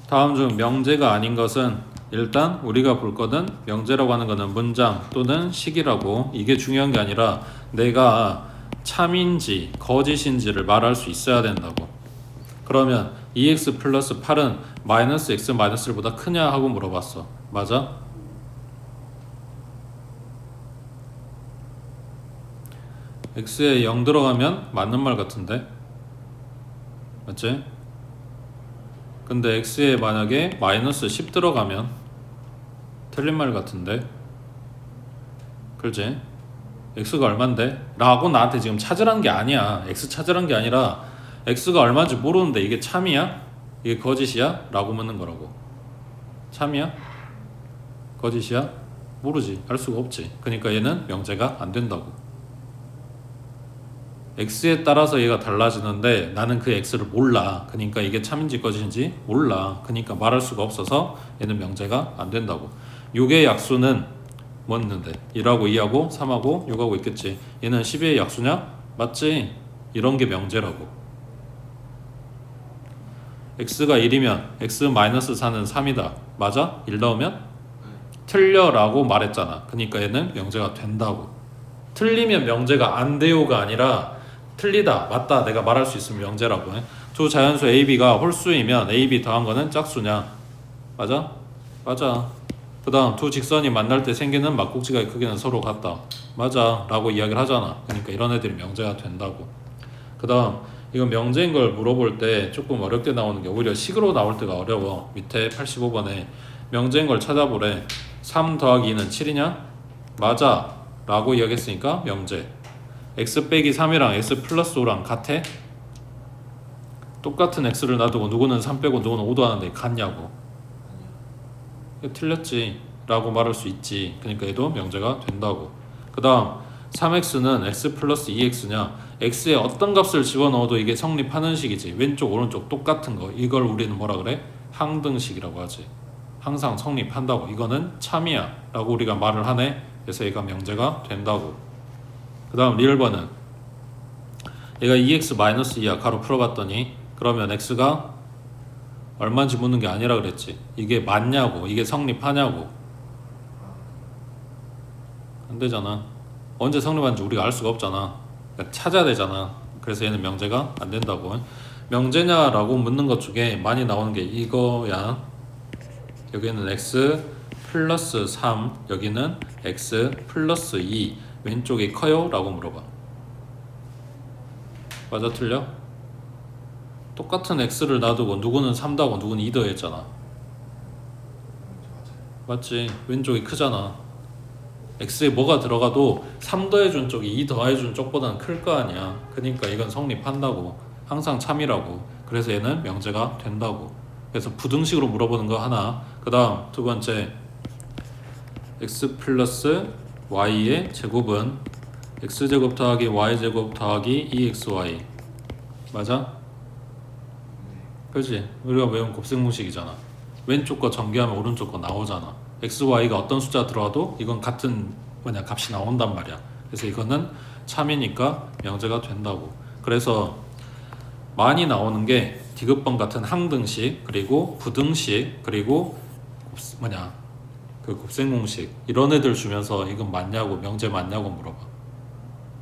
다음 중 명제가 아닌 것은 일단 우리가 볼 거는 명제라고 하는 거는 문장 또는 식이라고 이게 중요한 게 아니라 내가 참인지 거짓인지를 말할 수 있어야 된다고. 그러면 2x 플러스 8은 마이너스 x 마이너스 1보다 크냐 하고 물어봤어. 맞아? x에 0 들어가면 맞는 말 같은데? 맞지? 근데 x에 만약에 마이너스 10 들어가면 틀린 말 같은데? 그렇지? x가 얼만데? 라고 나한테 지금 찾으라는 게 아니야. x 찾으라는 게 아니라 x가 얼마인지 모르는데 이게 참이야? 이게 거짓이야? 라고 묻는 거라고. 참이야? 거짓이야? 모르지. 알 수가 없지. 그러니까 얘는 명제가 안 된다고. x에 따라서 얘가 달라지는데 나는 그 x를 몰라. 그러니까 이게 참인지 거짓인지 몰라. 그러니까 말할 수가 없어서 얘는 명제가 안 된다고. 6의 약수는 뭐였는데? 1하고 2하고 3하고 6하고 있겠지. 얘는 10의 약수냐? 맞지? 이런 게 명제라고. x가 1이면 x-4는 3이다. 맞아? 1 넣으면? 틀려 라고 말했잖아. 그러니까 얘는 명제가 된다고. 틀리면 명제가 안 돼요가 아니라 틀리다, 맞다, 내가 말할 수 있으면 명제라고 해. 두 자연수 A, B가 홀수이면 A, B 더한 거는 짝수냐? 맞아? 맞아. 그 다음 두 직선이 만날 때 생기는 막꼭지가의 크기는 서로 같다. 맞아 라고 이야기를 하잖아. 그러니까 이런 애들이 명제가 된다고. 그 다음 이건 명제인 걸 물어볼 때 조금 어렵게 나오는 게 오히려 식으로 나올 때가 어려워. 밑에 85번에 명제인 걸 찾아보래. 3 더하기 2는 7이냐? 맞아 라고 이야기했으니까 명제. x 빼기 3이랑 x 플러스 5랑 같아? 똑같은 x를 놔두고 누구는 3 빼고 누구는 5 더하는데 같냐고. 틀렸지 라고 말할 수 있지. 그러니까 얘도 명제가 된다고. 그 다음 3x는 x 플러스 2x냐? x에 어떤 값을 집어넣어도 이게 성립하는 식이지. 왼쪽 오른쪽 똑같은 거. 이걸 우리는 뭐라 그래? 항등식이라고 하지. 항상 성립한다고. 이거는 참이야 라고 우리가 말을 하네. 그래서 얘가 명제가 된다고. 그 다음 리을번은 얘가 2x-2야. 가로 풀어봤더니 그러면 x가 얼마인지 묻는 게 아니라 그랬지. 이게 맞냐고, 이게 성립하냐고. 안 되잖아. 언제 성립하는지 우리가 알 수가 없잖아. 그러니까 찾아야 되잖아. 그래서 얘는 명제가 안 된다고. 명제냐라고 묻는 것 중에 많이 나오는 게 이거야. 여기는 x 플러스 3, 여기는 x 플러스 2. 왼쪽이 커요? 라고 물어봐. 맞아 틀려? 똑같은 x를 놔두고 누구는 3 더하고 누구는 2 더했잖아. 맞지? 왼쪽이 크잖아. x에 뭐가 들어가도 3 더해준 쪽이 2 더해준 쪽보다는 클 거 아니야. 그러니까 이건 성립한다고. 항상 참이라고. 그래서 얘는 명제가 된다고. 그래서 부등식으로 물어보는 거 하나. 그 다음 두 번째 x 플러스 y의 제곱은 x제곱 더하기 y제곱 더하기 2xy. 맞아? 그렇지? 우리가 외운 곱셈공식이잖아. 왼쪽 거 전개하면 오른쪽 거 나오잖아. x, y가 어떤 숫자 들어와도 이건 같은 값이 나온단 말이야. 그래서 이거는 참이니까 명제가 된다고. 그래서 많이 나오는 게 디귿번 같은 항등식, 그리고 부등식, 그리고 그 곱셈공식 이런 애들 주면서 이건 맞냐고, 명제 맞냐고 물어봐.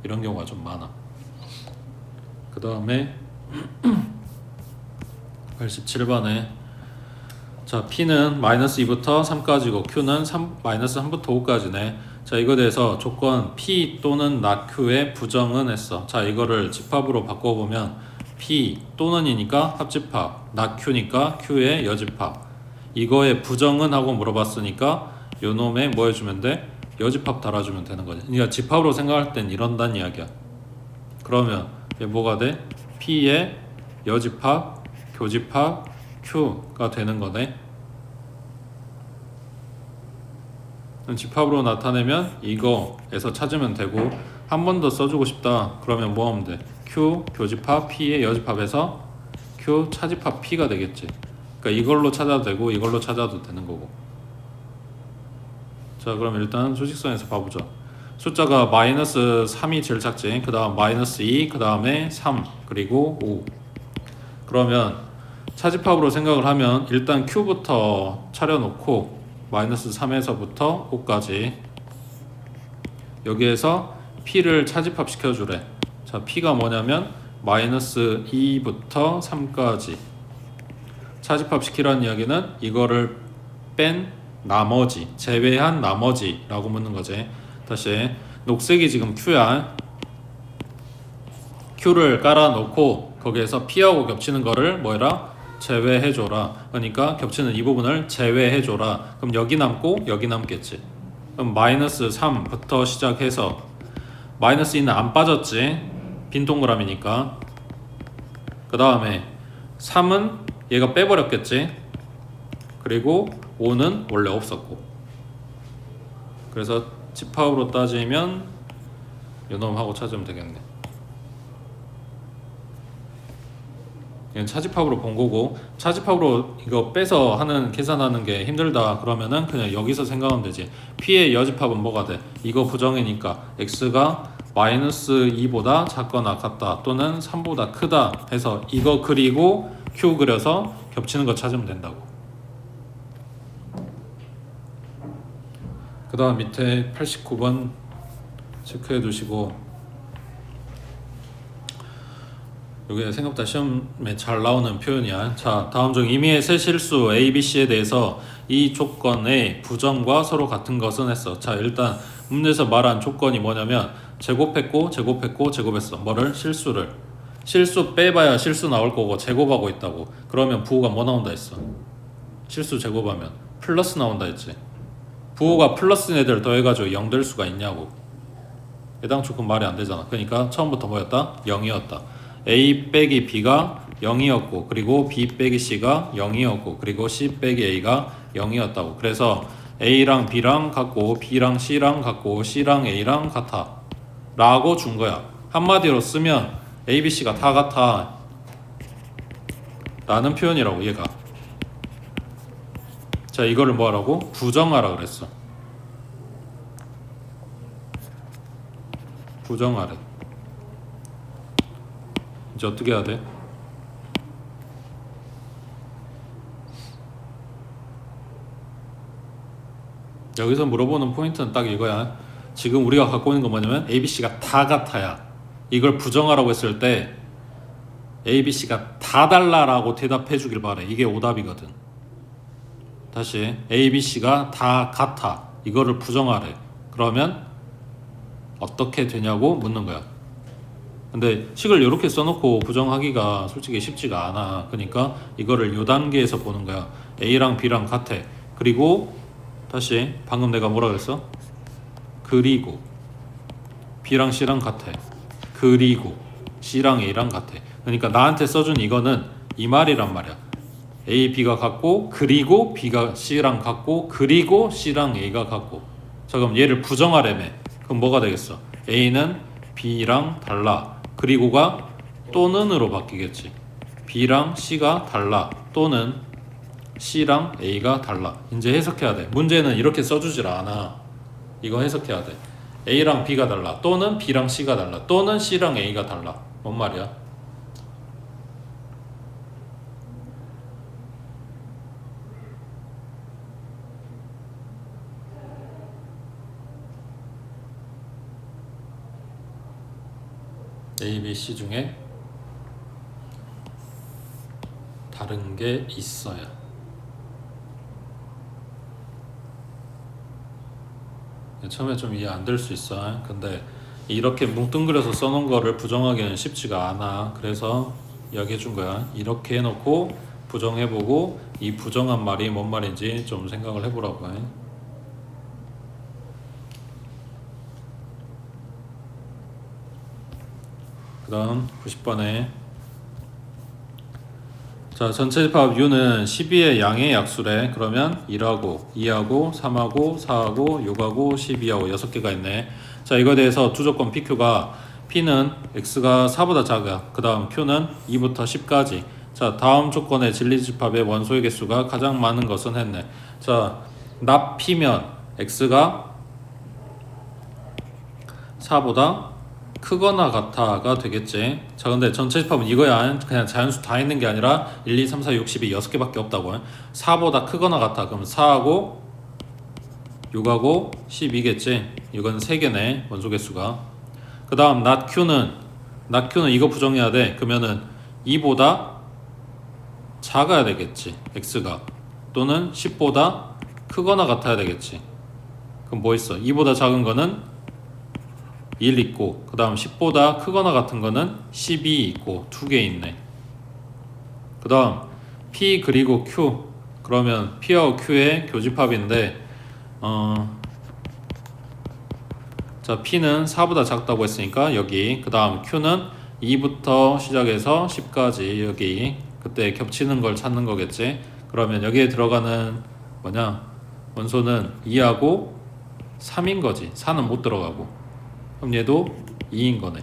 이런 경우가 좀 많아. 그 다음에 87번에 자 P는 마이너스 2부터 3까지고 Q는 마이너스 3부터 5까지네. 자 이거에 대해서 조건 P 또는 not Q의 부정은 했어. 자 이거를 집합으로 바꿔보면 P 또는이니까 합집합, not Q니까 Q의 여집합. 이거의 부정은 하고 물어봤으니까 요 놈에 뭐 해주면 돼? 여집합 달아주면 되는 거지. 그러니까 집합으로 생각할 땐 이런단 이야기야. 그러면 얘 뭐가 돼? P의 여집합, 교집합, Q가 되는 거네. 집합으로 나타내면 이거에서 찾으면 되고, 한 번 더 써주고 싶다 그러면 뭐 하면 돼? Q 교집합 P의 여집합에서 Q 차집합 P가 되겠지. 그러니까 이걸로 찾아도 되고 이걸로 찾아도 되는 거고. 자 그럼 일단 수직선에서 봐보자. 숫자가 마이너스 3이 제일 작지. 그 다음 마이너스 2, 그 다음에 3, 그리고 5. 그러면 차집합으로 생각을 하면 일단 Q부터 차려놓고 마이너스 3에서부터 5까지 여기에서 P를 차집합 시켜주래. 자, P가 뭐냐면 마이너스 2부터 3까지 차집합 시키라는 이야기는 이거를 뺀 나머지, 제외한 나머지라고 묻는 거지. 다시 녹색이 지금 Q야. Q를 깔아놓고 거기에서 P하고 겹치는 거를 뭐해라? 제외해줘라. 그러니까 겹치는 이 부분을 제외해줘라. 그럼 여기 남고 여기 남겠지. 그럼 마이너스 3부터 시작해서 마이너스 2는 안 빠졌지. 빈 동그라미니까. 그 다음에 3은 얘가 빼버렸겠지. 그리고 5는 원래 없었고. 그래서 집합으로 따지면 요놈하고 찾으면 되겠네. 이건 차집합으로 본 거고, 차집합으로 이거 빼서 하는 계산하는 게 힘들다 그러면은 그냥 여기서 생각하면 되지. P의 여집합은 뭐가 돼? 이거 부정이니까 x가 마이너스 2보다 작거나 같다 또는 3보다 크다 해서 이거 그리고 Q 그려서 겹치는 거 찾으면 된다고. 그 다음 밑에 89번 체크해 두시고, 이게 생각보다 시험에 잘 나오는 표현이야. 자, 다음 중 임의의 세 실수 A, B, C에 대해서 이 조건의 부정과 서로 같은 것은 했어. 자, 일단 문제에서 말한 조건이 뭐냐면 제곱했고 제곱했고 제곱했어. 뭐를? 실수를. 실수 빼봐야 실수 나올 거고 제곱하고 있다고. 그러면 부호가 뭐 나온다 했어? 실수 제곱하면 플러스 나온다 했지. 부호가 플러스인 애들 더해가지고 0 될 수가 있냐고. 해당 조건 말이 안 되잖아. 그러니까 처음부터 뭐였다? 0이었다. A 빼기 B가 0이었고 그리고 B 빼기 C가 0이었고 그리고 C 빼기 A가 0이었다고. 그래서 A랑 B랑 같고 B랑 C랑 같고 C랑 A랑 같아 라고 준 거야. 한마디로 쓰면 A, B, C가 다 같아 라는 표현이라고 얘가. 자, 이거를 뭐 하라고? 부정하라 그랬어. 부정하래. 이제 어떻게 해야 돼? 여기서 물어보는 포인트는 딱 이거야. 지금 우리가 갖고 있는 건 뭐냐면 A, B, C가 다 같아야. 이걸 부정하라고 했을 때 A, B, C가 다 달라라고 대답해 주길 바래. 이게 오답이거든. 다시 A, B, C가 다 같아. 이거를 부정하래. 그러면 어떻게 되냐고 묻는 거야. 근데 식을 이렇게 써놓고 부정하기가 솔직히 쉽지가 않아. 그러니까 이거를 요 단계에서 보는 거야. A랑 B랑 같아. 그리고 다시 방금 내가 뭐라 그랬어? 그리고 B랑 C랑 같아. 그리고 C랑 A랑 같아. 그러니까 나한테 써준 이거는 이 말이란 말이야. A, B가 같고 그리고 B가 C랑 같고 그리고 C랑 A가 같고. 자, 그럼 얘를 부정하려면 그럼 뭐가 되겠어? A는 B랑 달라. 그리고가 또는으로 바뀌겠지. B랑 C가 달라 또는 C랑 A가 달라. 이제 해석해야 돼. 문제는 이렇게 써주질 않아. 이거 해석해야 돼. A랑 B가 달라 또는 B랑 C가 달라 또는 C랑 A가 달라. 뭔 말이야? A, B, C 중에 다른 게 있어야. 처음에 좀 이해 안 될 수 있어. 근데 이렇게 뭉뚱그려서 써놓은 거를 부정하기는 쉽지가 않아. 그래서 이야기해 준 거야. 이렇게 해놓고 부정해보고 이 부정한 말이 뭔 말인지 좀 생각을 해보라고 해. 그 다음 90번에 자, 전체 집합 U는 12의 양의 약수래. 그러면 1하고 2하고 3하고 4하고 6하고 12하고 6개가 있네. 자, 이거에 대해서 두 조건 PQ가 P는 X가 4보다 작아. 그 다음 Q는 2부터 10까지. 자, 다음 조건의 진리집합의 원소의 개수가 가장 많은 것은 했네. 자, 납 P면 X가 4보다 크거나 같아가 되겠지. 자, 근데 전체 집합은 이거야. 그냥 자연수 다 있는 게 아니라 1, 2, 3, 4, 6, 12 6개밖에 없다고. 4보다 크거나 같아. 그럼 4하고 6하고 12겠지. 이건 3개네. 원소 개수가. 그 다음 not q는 이거 부정해야 돼. 그러면은 2보다 작아야 되겠지. x가. 또는 10보다 크거나 같아야 되겠지. 그럼 뭐 있어? 2보다 작은 거는 1 있고, 그 다음 10보다 크거나 같은 거는 12 있고 2개 있네. 그 다음 P 그리고 Q. 그러면 P하고 Q의 교집합인데 자, P는 4보다 작다고 했으니까 여기, 그 다음 Q는 2부터 시작해서 10까지 여기, 그때 겹치는 걸 찾는 거겠지. 그러면 여기에 들어가는 뭐냐, 원소는 2하고 3인 거지. 4는 못 들어가고. 그럼 얘도 2인 거네.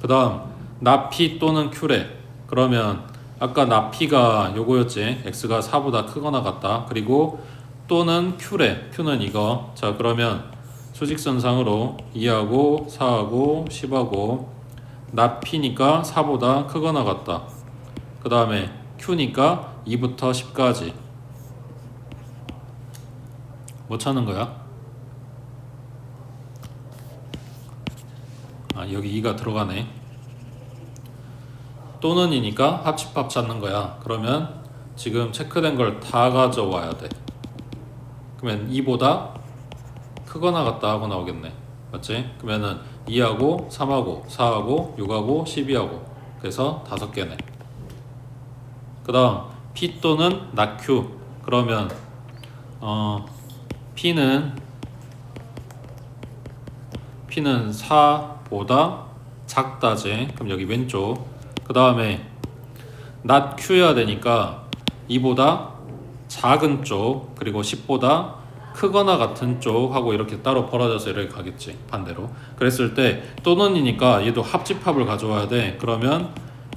그 다음 나P 또는 Q래. 그러면 아까 나P가 요거였지. X가 4보다 크거나 같다. 그리고 또는 Q래. Q는 이거. 자, 그러면 수직선상으로 2하고 4하고 10하고 나P니까 4보다 크거나 같다. 그 다음에 Q니까 2부터 10까지. 뭐 찾는 거야? 여기 2가 들어가네. 또는이니까 합집합 찾는 거야. 그러면 지금 체크된 걸 다 가져와야 돼. 그러면 2보다 크거나 같다 하고 나오겠네. 맞지? 그러면은 2하고 3하고 4하고 6하고 12하고 그래서 5개네. 그 다음 P 또는 not Q. 그러면 P는 4보다 작다지. 그럼 여기 왼쪽. 그 다음에 not Q여야 되니까 2보다 작은 쪽 그리고 10보다 크거나 같은 쪽 하고 이렇게 따로 벌어져서 이렇게 가겠지. 반대로. 그랬을 때 또는이니까 얘도 합집합을 가져와야 돼. 그러면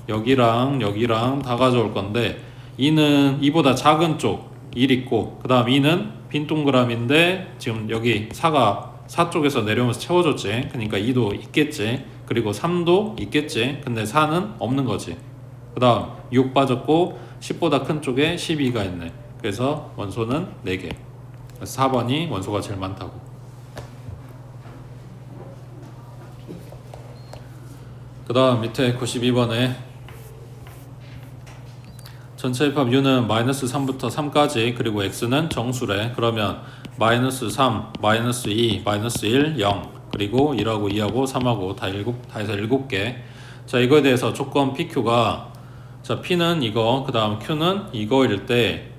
여기랑 여기랑 다 가져올 건데 2는 2보다 작은 쪽 1 있고, 그 다음 2는 빈 동그라미인데 지금 여기 4가 4 쪽에서 내려오면서 채워줬지. 그러니까 2도 있겠지. 그리고 3도 있겠지. 근데 4는 없는 거지. 그 다음 6 빠졌고 10보다 큰 쪽에 12가 있네. 그래서 원소는 4개. 그래서 4번이 원소가 제일 많다고. 그 다음 밑에 92번에 전체 입합 U는 마이너스 3부터 3까지 그리고 X는 정수래. 그러면 마이너스 3, 마이너스 2, 마이너스 1, 0 그리고 1하고 2하고 3하고 다 해서 7개. 자, 이거에 대해서 조건 PQ가, 자, P는 이거, 그 다음 Q는 이거일 때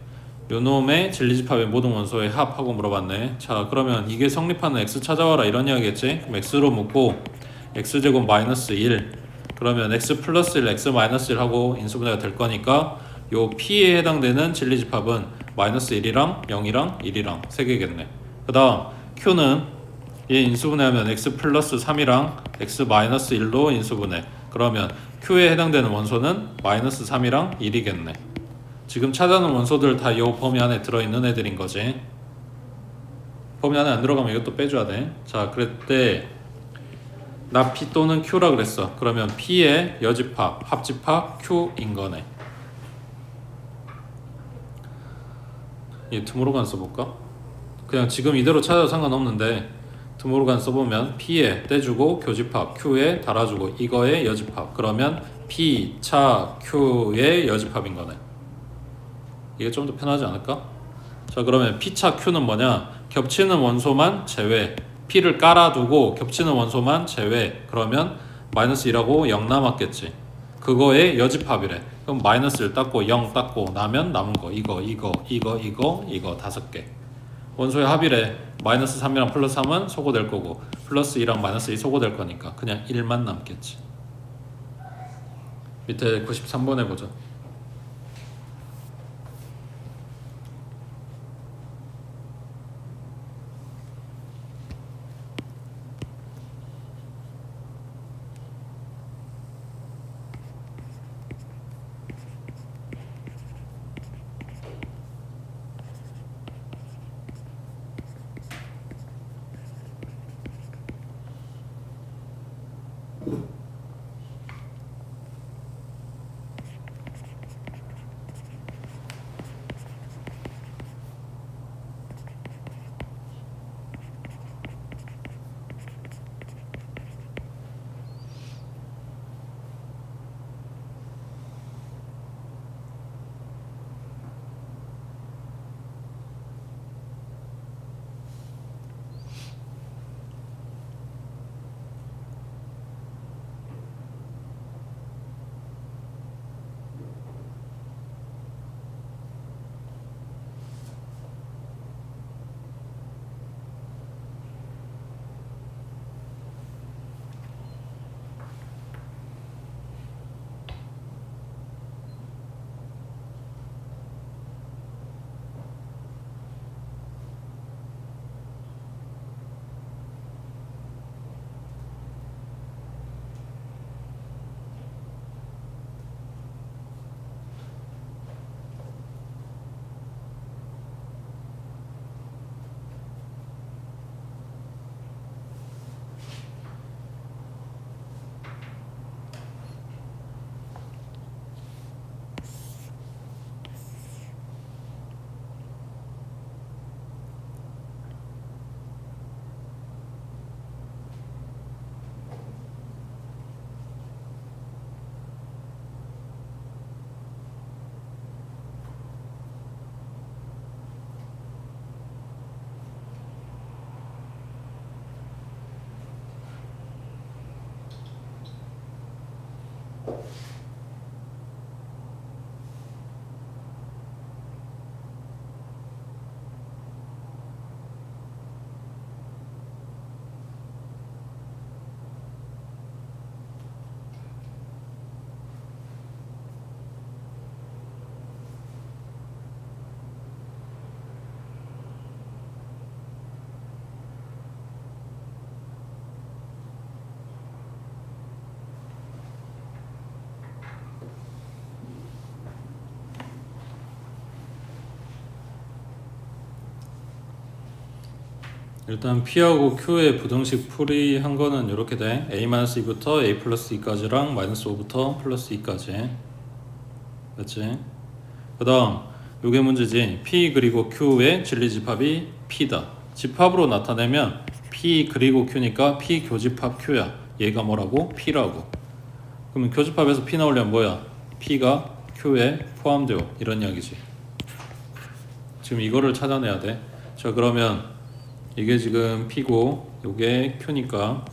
요놈의 진리집합의 모든 원소의 합하고 물어봤네. 자, 그러면 이게 성립하는 X 찾아와라 이런 이야기겠지. 그럼 X로 묶고 X제곱 마이너스 1, 그러면 X 플러스 1, X 마이너스 1 하고 인수분해가 될 거니까 요 P에 해당되는 진리집합은 마이너스 1이랑 0이랑 1이랑 3개겠네. 그 다음 Q는 얘 인수분해하면 X 플러스 3이랑 X 마이너스 1로 인수분해. 그러면 Q에 해당되는 원소는 마이너스 3이랑 1이겠네. 지금 찾아놓은 원소들 다 이 범위 안에 들어있는 애들인 거지. 범위 안에 안 들어가면 이것도 빼줘야 돼. 자, 그랬대 나 P 또는 Q라 그랬어. 그러면 P의 여집합, 합집합 Q인 거네. 이 드모로간 써볼까? 그냥 지금 이대로 찾아도 상관없는데 드모로간 써보면 P에 떼주고 교집합, Q에 달아주고 이거의 여집합. 그러면 P, 차, Q의 여집합인 거네. 이게 좀 더 편하지 않을까? 자, 그러면 P차 Q는 뭐냐? 겹치는 원소만 제외. P를 깔아두고 겹치는 원소만 제외. 그러면 마이너스 1하고 0 남았겠지. 그거의 여집합이래. 그럼 마이너스 1 땄고 0 땄고 나면 남은 거 이거 5개. 원소의 합이래. 마이너스 3이랑 플러스 3은 소거될 거고 플러스 2랑 마이너스 2 소거될 거니까 그냥 1만 남겠지. 밑에 93번 해보자. 일단 P하고 Q의 부등식 풀이 한 거는 이렇게 돼. A-2부터 A 플러스 2까지랑 마이너스 5부터 플러스 2까지. 맞지? 그 다음 요게 문제지. P 그리고 Q의 진리집합이 P다. 집합으로 나타내면 P 그리고 Q니까 P 교집합 Q야. 얘가 뭐라고? P라고. 그러면 교집합에서 P 나오려면 뭐야? P가 Q에 포함되어 이런 이야기지. 지금 이거를 찾아내야 돼. 자 그러면 이게 지금 P고 요게 Q니까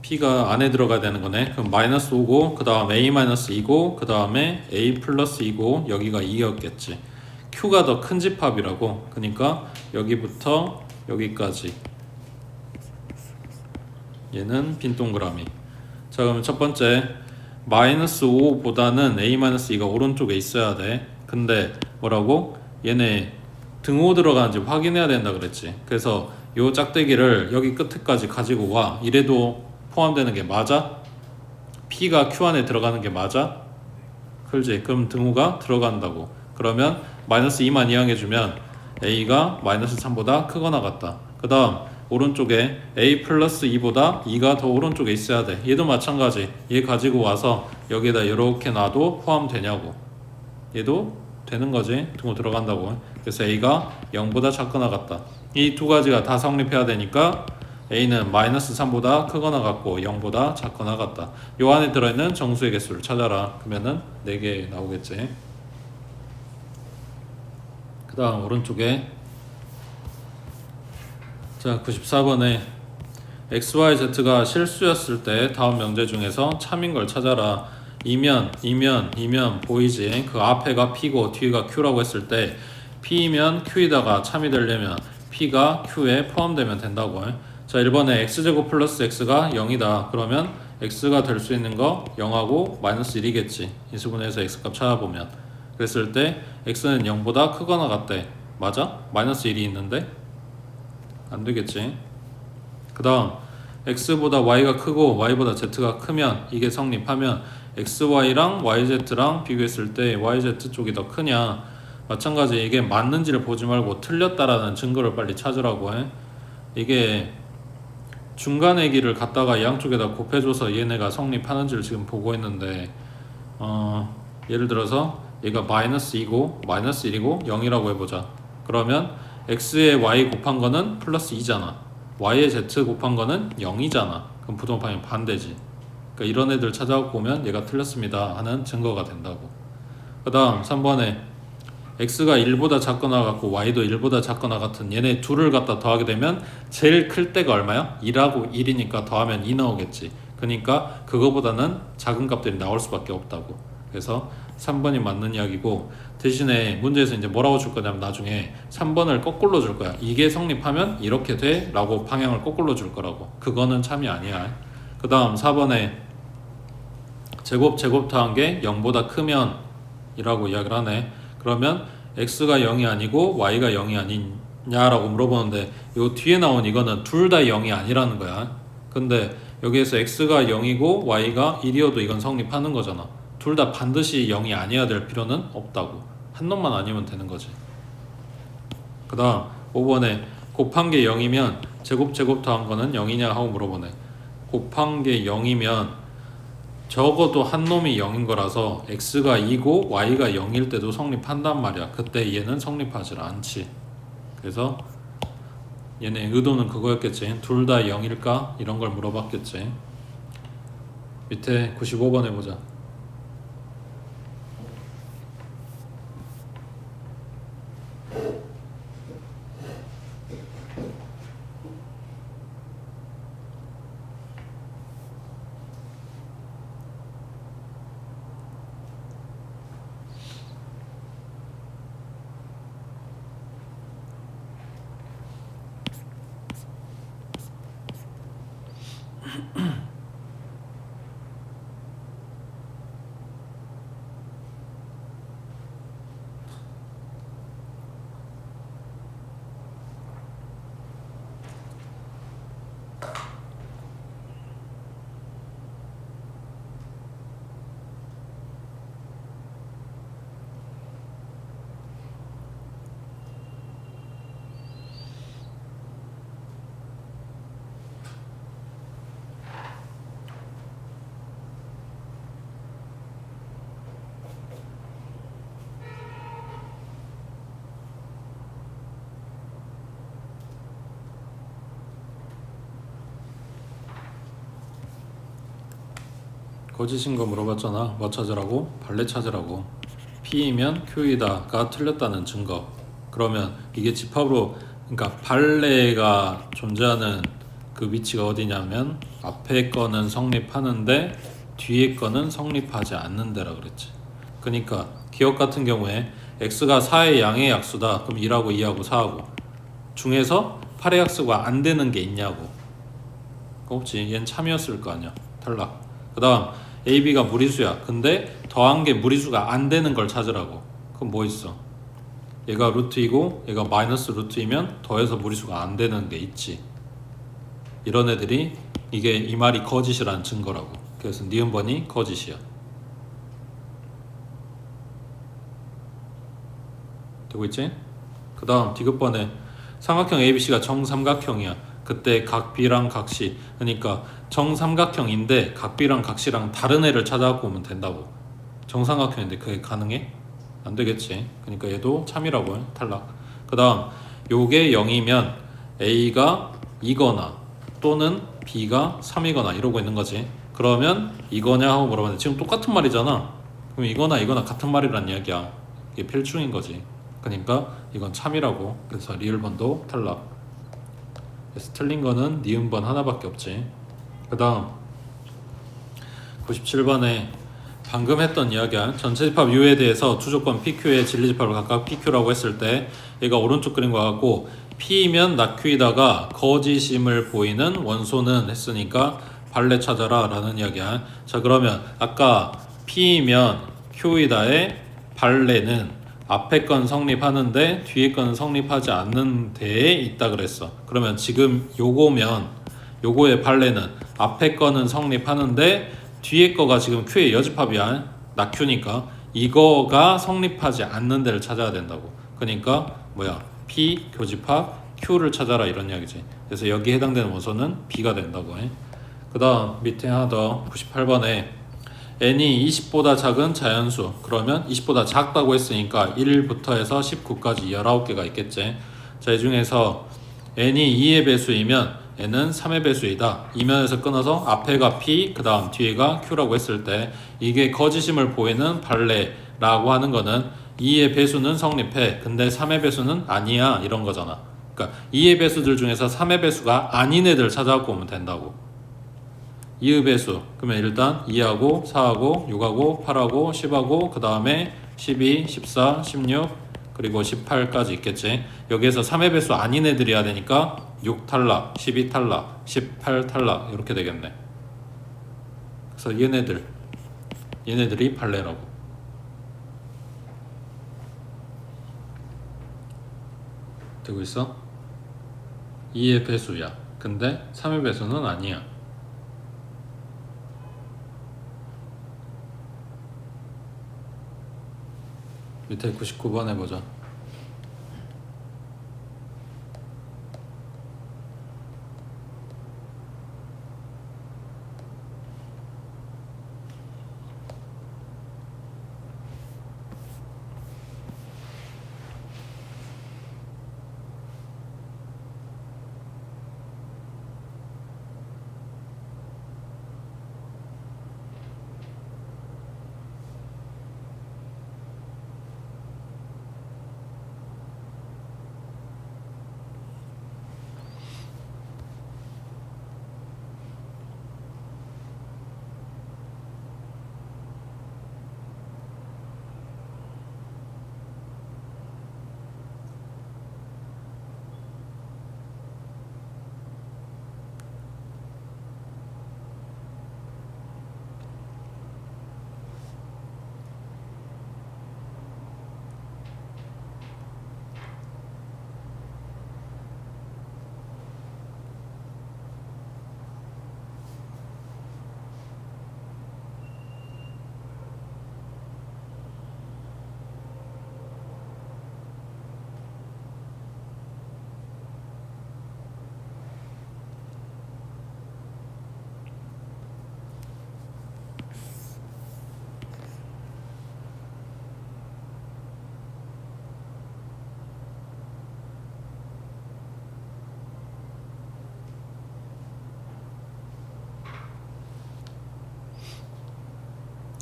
P가 안에 들어가야 되는 거네. 그럼 마이너스 5고 그 다음 A 마이너스 2고 그 다음에 A 플러스 2고 여기가 2였겠지. Q가 더 큰 집합이라고. 그러니까 여기부터 여기까지 얘는 빈 동그라미. 자 그러면 첫 번째 마이너스 5보다는 A 마이너스 2가 오른쪽에 있어야 돼. 근데 뭐라고? 얘네 등호 들어가는지 확인해야 된다 그랬지. 그래서 요 짝대기를 여기 끝에까지 가지고 와. 이래도 포함되는 게 맞아? P가 Q 안에 들어가는 게 맞아? 그렇지. 그럼 등호가 들어간다고. 그러면 마이너스 2만 이항해주면 A가 마이너스 3보다 크거나 같다. 그 다음 오른쪽에 A 플러스 2보다 2가 더 오른쪽에 있어야 돼. 얘도 마찬가지. 얘 가지고 와서 여기에다 이렇게 놔도 포함되냐고. 얘도 되는 거지. 등호 들어간다고. 그래서 A가 0보다 작거나 같다. 이 두 가지가 다 성립해야 되니까 A는 마이너스 3보다 크거나 같고 0보다 작거나 같다. 요 안에 들어있는 정수의 개수를 찾아라. 그러면은 4개 나오겠지. 그 다음 오른쪽에 자 94번에 XYZ가 실수였을 때 다음 명제 중에서 참인 걸 찾아라. 이면 보이지? 그 앞에가 P고 뒤가 Q라고 했을 때 P이면 Q이다가 참이 되려면 P가 Q에 포함되면 된다고. 자 1번에 X제곱 플러스 X가 0이다. 그러면 X가 될 수 있는 거 0하고 마이너스 1이겠지. 인수분해에서 X값 찾아보면. 그랬을 때 X는 0보다 크거나 같대. 맞아? 마이너스 1이 있는데? 안 되겠지. 그 다음 X보다 Y가 크고 Y보다 Z가 크면 이게 성립하면 XY랑 YZ랑 비교했을 때 YZ 쪽이 더 크냐. 마찬가지 이게 맞는지를 보지 말고 틀렸다라는 증거를 빨리 찾으라고 해. 이게 중간의 길을 갖다가 양쪽에다 곱해줘서 얘네가 성립하는지를 지금 보고 있는데 예를 들어서 얘가 마이너스 2고 마이너스 1이고 0이라고 해보자. 그러면 X에 Y 곱한 거는 플러스 2잖아. Y에 Z 곱한 거는 0이잖아. 그럼 부동판이 반대지. 그러니까 이런 애들 찾아보고 보면 얘가 틀렸습니다 하는 증거가 된다고. 그 다음 3번에 X가 1보다 작거나 같고 Y도 1보다 작거나 같은 얘네 둘을 갖다 더하게 되면 제일 클 때가 얼마야? 2하고 1이니까 더하면 2 나오겠지. 그러니까 그거보다는 작은 값들이 나올 수밖에 없다고. 그래서 3번이 맞는 이야기고, 대신에 문제에서 이제 뭐라고 줄 거냐면 나중에 3번을 거꾸로 줄 거야. 이게 성립하면 이렇게 돼 라고 방향을 거꾸로 줄 거라고. 그거는 참이 아니야. 그 다음 4번에 제곱 더한 게 0보다 크면 이라고 이야기를 하네. 그러면 X가 0이 아니고 Y가 0이 아니냐라고 물어보는데 요 뒤에 나온 이거는 둘 다 0이 아니라는 거야. 근데 여기에서 X가 0이고 Y가 1이어도 이건 성립하는 거잖아. 둘 다 반드시 0이 아니어야 될 필요는 없다고. 한 놈만 아니면 되는 거지. 그 다음 5번에 곱한 게 0이면 제곱 더한 거는 0이냐 하고 물어보네. 곱한 게 0이면 적어도 한 놈이 0인 거라서 X가 2고 Y가 0일 때도 성립한단 말이야. 그때 얘는 성립하지 않지. 그래서 얘네 의도는 그거였겠지. 둘 다 0일까? 이런 걸 물어봤겠지. 밑에 95번 해보자. 거짓인 거 물어봤잖아. 뭐 찾으라고? 발레 찾으라고. P이면 Q이다가 틀렸다는 증거. 그러면 이게 집합으로, 그러니까 발레가 존재하는 그 위치가 어디냐면 앞에 거는 성립하는데 뒤에 거는 성립하지 않는 데라 그랬지. 그러니까 기억 같은 경우에 x가 4의 양의 약수다. 그럼 1하고 2하고 4하고 중에서 8의 약수가 안 되는 게 있냐고. 없지. 얘는 참이었을 거 아니야. 탈락. 그 다음 a, b가 무리수야. 근데 더한 게 무리수가 안 되는 걸 찾으라고. 그럼 뭐 있어? 얘가 루트이고 얘가 마이너스 루트이면 더해서 무리수가 안 되는 게 있지. 이런 애들이 이게 이 말이 거짓이라는 증거라고. 그래서 니은번이 거짓이야. 되고 있지? 그 다음 디귿번에 삼각형 ABC가 정삼각형이야. 그때 각 B랑 각 C, 그러니까 정삼각형인데 각 B랑 각 C랑 다른 애를 찾아갖고 오면 된다고. 정삼각형인데 그게 가능해? 안 되겠지. 그러니까 얘도 참이라고 해. 탈락. 그 다음 요게 0이면 A가 2거나 또는 B가 3이거나 이러고 있는 거지. 그러면 이거냐 하고 물어봤는데 지금 똑같은 말이잖아. 그럼 이거나 같은 말이란 이야기야. 이게 필충인 거지. 그러니까 이건 참이라고. 그래서 리을번도 탈락. 그래서 틀린 거는 니은번 하나밖에 없지. 그 다음 97번에 방금 했던 이야기야. 전체집합 U에 대해서 투조건 PQ의 진리집합을 각각 PQ라고 했을 때 얘가 오른쪽 그림과 같고 P이면 낙Q이다가 거짓임을 보이는 원소는 했으니까 발레 찾아라 라는 이야기야. 자, 그러면 아까 P이면 Q이다의 발레는 앞에 건 성립하는데 뒤에 건 성립하지 않는 데에 있다 그랬어. 그러면 지금 요거의 발레는 앞에 거는 성립하는데 뒤에 거가 지금 Q의 여집합이야. 낙Q니까 이거가 성립하지 않는 데를 찾아야 된다고. 그러니까 뭐야? P 교집합 Q를 찾아라 이런 이야기지. 그래서 여기에 해당되는 원소는 B가 된다고 해. 그 다음 밑에 하나 더 98번에 n이 20보다 작은 자연수. 그러면 20보다 작다고 했으니까 1부터 해서 19까지 19개가 있겠지. 자, 이 중에서 n이 2의 배수이면 n은 3의 배수이다. 이면에서 끊어서 앞에가 P, 그 다음 뒤에가 Q라고 했을 때 이게 거짓임을 보이는 발레라고 하는 거는 2의 배수는 성립해. 근데 3의 배수는 아니야. 이런 거잖아. 그러니까 2의 배수들 중에서 3의 배수가 아닌 애들 찾아갖고 오면 된다고. 2의 배수. 그러면 일단 2하고 4하고 6하고 8하고 10하고 그 다음에 12, 14, 16 그리고 18까지 있겠지. 여기에서 3의 배수 아닌 애들이야 되니까 6 탈락, 12 탈락, 18 탈락 이렇게 되겠네. 그래서 얘네들이 발레라고. 되고 있어? 2의 배수야. 근데 3의 배수는 아니야. 밑에 99번 해보자.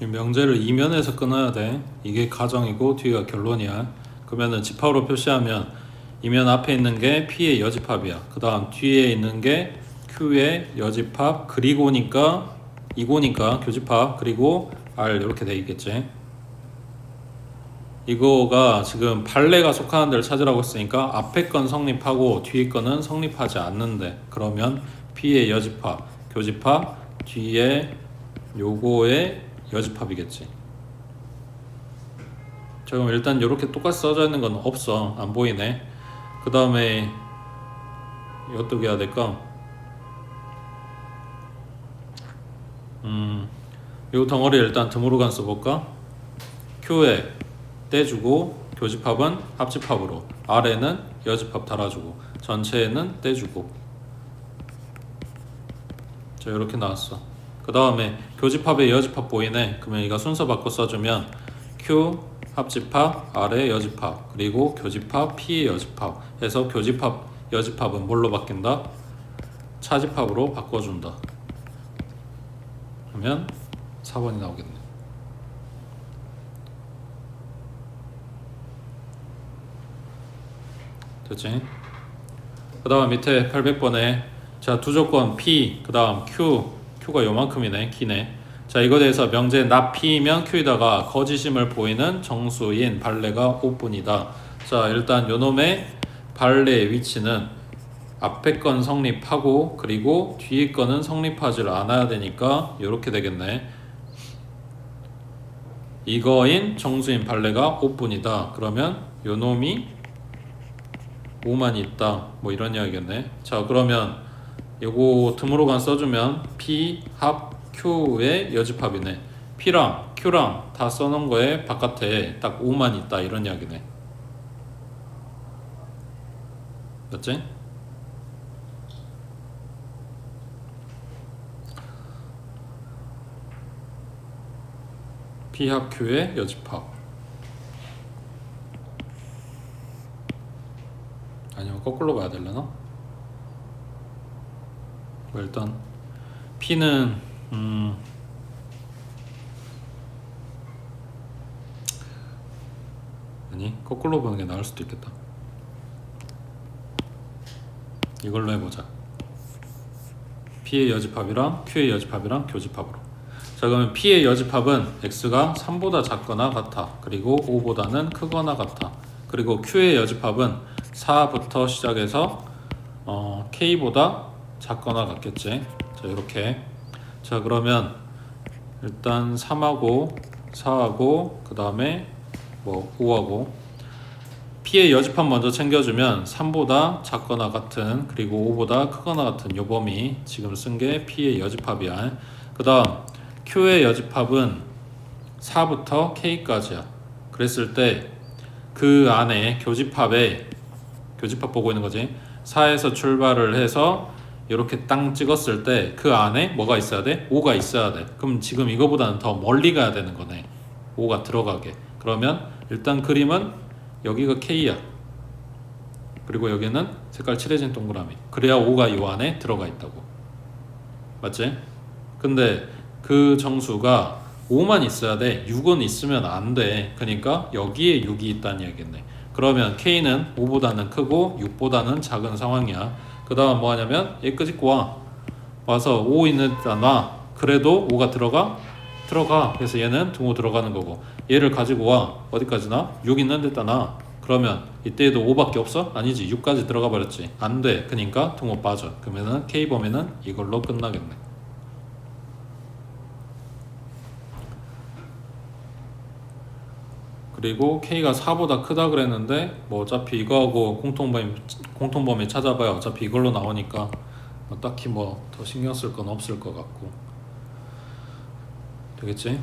이 명제를 이면에서 끊어야 돼. 이게 가정이고 뒤가 결론이야. 그러면은 집합으로 표시하면 이면 앞에 있는 게 P의 여집합이야. 그 다음 뒤에 있는 게 Q의 여집합, 그리고니까 이고니까 교집합, 그리고 R 이렇게 돼 있겠지. 이거가 지금 발레가 속하는 데를 찾으라고 했으니까 앞에 건 성립하고 뒤에 거는 성립하지 않는데, 그러면 P의 여집합, 교집합, 뒤에 요거의 여집합이겠지. 자, 그럼 일단 이렇게 똑같이 써져 있는 건 없어. 안 보이네. 그 다음에 어떻게 해야 될까? 요 덩어리를 일단 드무르간 써볼까? Q에 떼주고 교집합은 합집합으로, R에는 여집합 달아주고 전체에는 떼주고. 자, 이렇게 나왔어. 그 다음에 교집합에 여집합 보이네. 그러면 이거 순서 바꿔 써주면 Q 합집합, R의 여집합, 그리고 교집합, P의 여집합 해서 교집합, 여집합은 뭘로 바뀐다? 차집합으로 바꿔준다. 그러면 4번이 나오겠네. 됐지? 그 다음 밑에 800번에 자, 두 조건 P, 그 다음 Q가 요만큼이네. 기네. 자, 이거에 대해서 명제 나 P이면 Q에다가 거짓임을 보이는 정수인 발레가 5분이다. 자, 일단 요놈의 발레의 위치는 앞에 건 성립하고 그리고 뒤에 거는 성립하지 않아야 되니까 이렇게 되겠네. 이거인 정수인 발레가 5분이다. 그러면 요놈이 5만 있다. 뭐 이런 이야기겠네. 자, 그러면 요거 드무르간 써주면 P 합 Q의 여집합이네. P랑 Q랑 다 써놓은 거에 바깥에 딱 5만 있다. 이런 이야기네. 맞지? P 합 Q의 여집합. 아니면 거꾸로 봐야 되려나? 뭐 일단 P는 아니 거꾸로 보는 게 나을 수도 있겠다. 이걸로 해보자. P의 여집합이랑 Q의 여집합이랑 교집합으로. 자, 그러면 P의 여집합은 X가 3보다 작거나 같아. 그리고 5보다는 크거나 같아. 그리고 Q의 여집합은 4부터 시작해서 K보다 작거나 같겠지. 자, 이렇게. 자, 그러면 일단 3하고 4하고 그 다음에 뭐 5하고 P의 여집합 먼저 챙겨주면 3보다 작거나 같은 그리고 5보다 크거나 같은 요 범위 지금 쓴 게 P의 여집합이야. 그 다음 Q의 여집합은 4부터 K까지야. 그랬을 때 그 안에 교집합 보고 있는 거지. 4에서 출발을 해서 이렇게 땅 찍었을 때 그 안에 뭐가 있어야 돼? 5가 있어야 돼. 그럼 지금 이거보다는 더 멀리 가야 되는 거네. 5가 들어가게. 그러면 일단 그림은 여기가 K야. 그리고 여기는 색깔 칠해진 동그라미. 그래야 5가 이 안에 들어가 있다고. 맞지? 근데 그 정수가 5만 있어야 돼. 6은 있으면 안 돼. 그러니까 여기에 6이 있다는 얘기겠네. 그러면 K는 5보다는 크고 6보다는 작은 상황이야. 그 다음 뭐 하냐면 여기까지 와서 5 있는 데다 놔. 그래도 5가 들어가? 그래서 얘는 등호 들어가는 거고, 얘를 가지고 와. 어디까지 나? 6 있는 데다 놔. 그러면 이때에도 5밖에 없어? 아니지. 6까지 들어가 버렸지. 안 돼. 그러니까 등호 빠져. 그러면은 K 범위는 이걸로 끝나겠네. 그리고 K가 4보다 크다 그랬는데 뭐 어차피 이거하고 공통범위 찾아봐야 어차피 이걸로 나오니까 뭐 딱히 뭐 더 신경 쓸 건 없을 것 같고. 되겠지?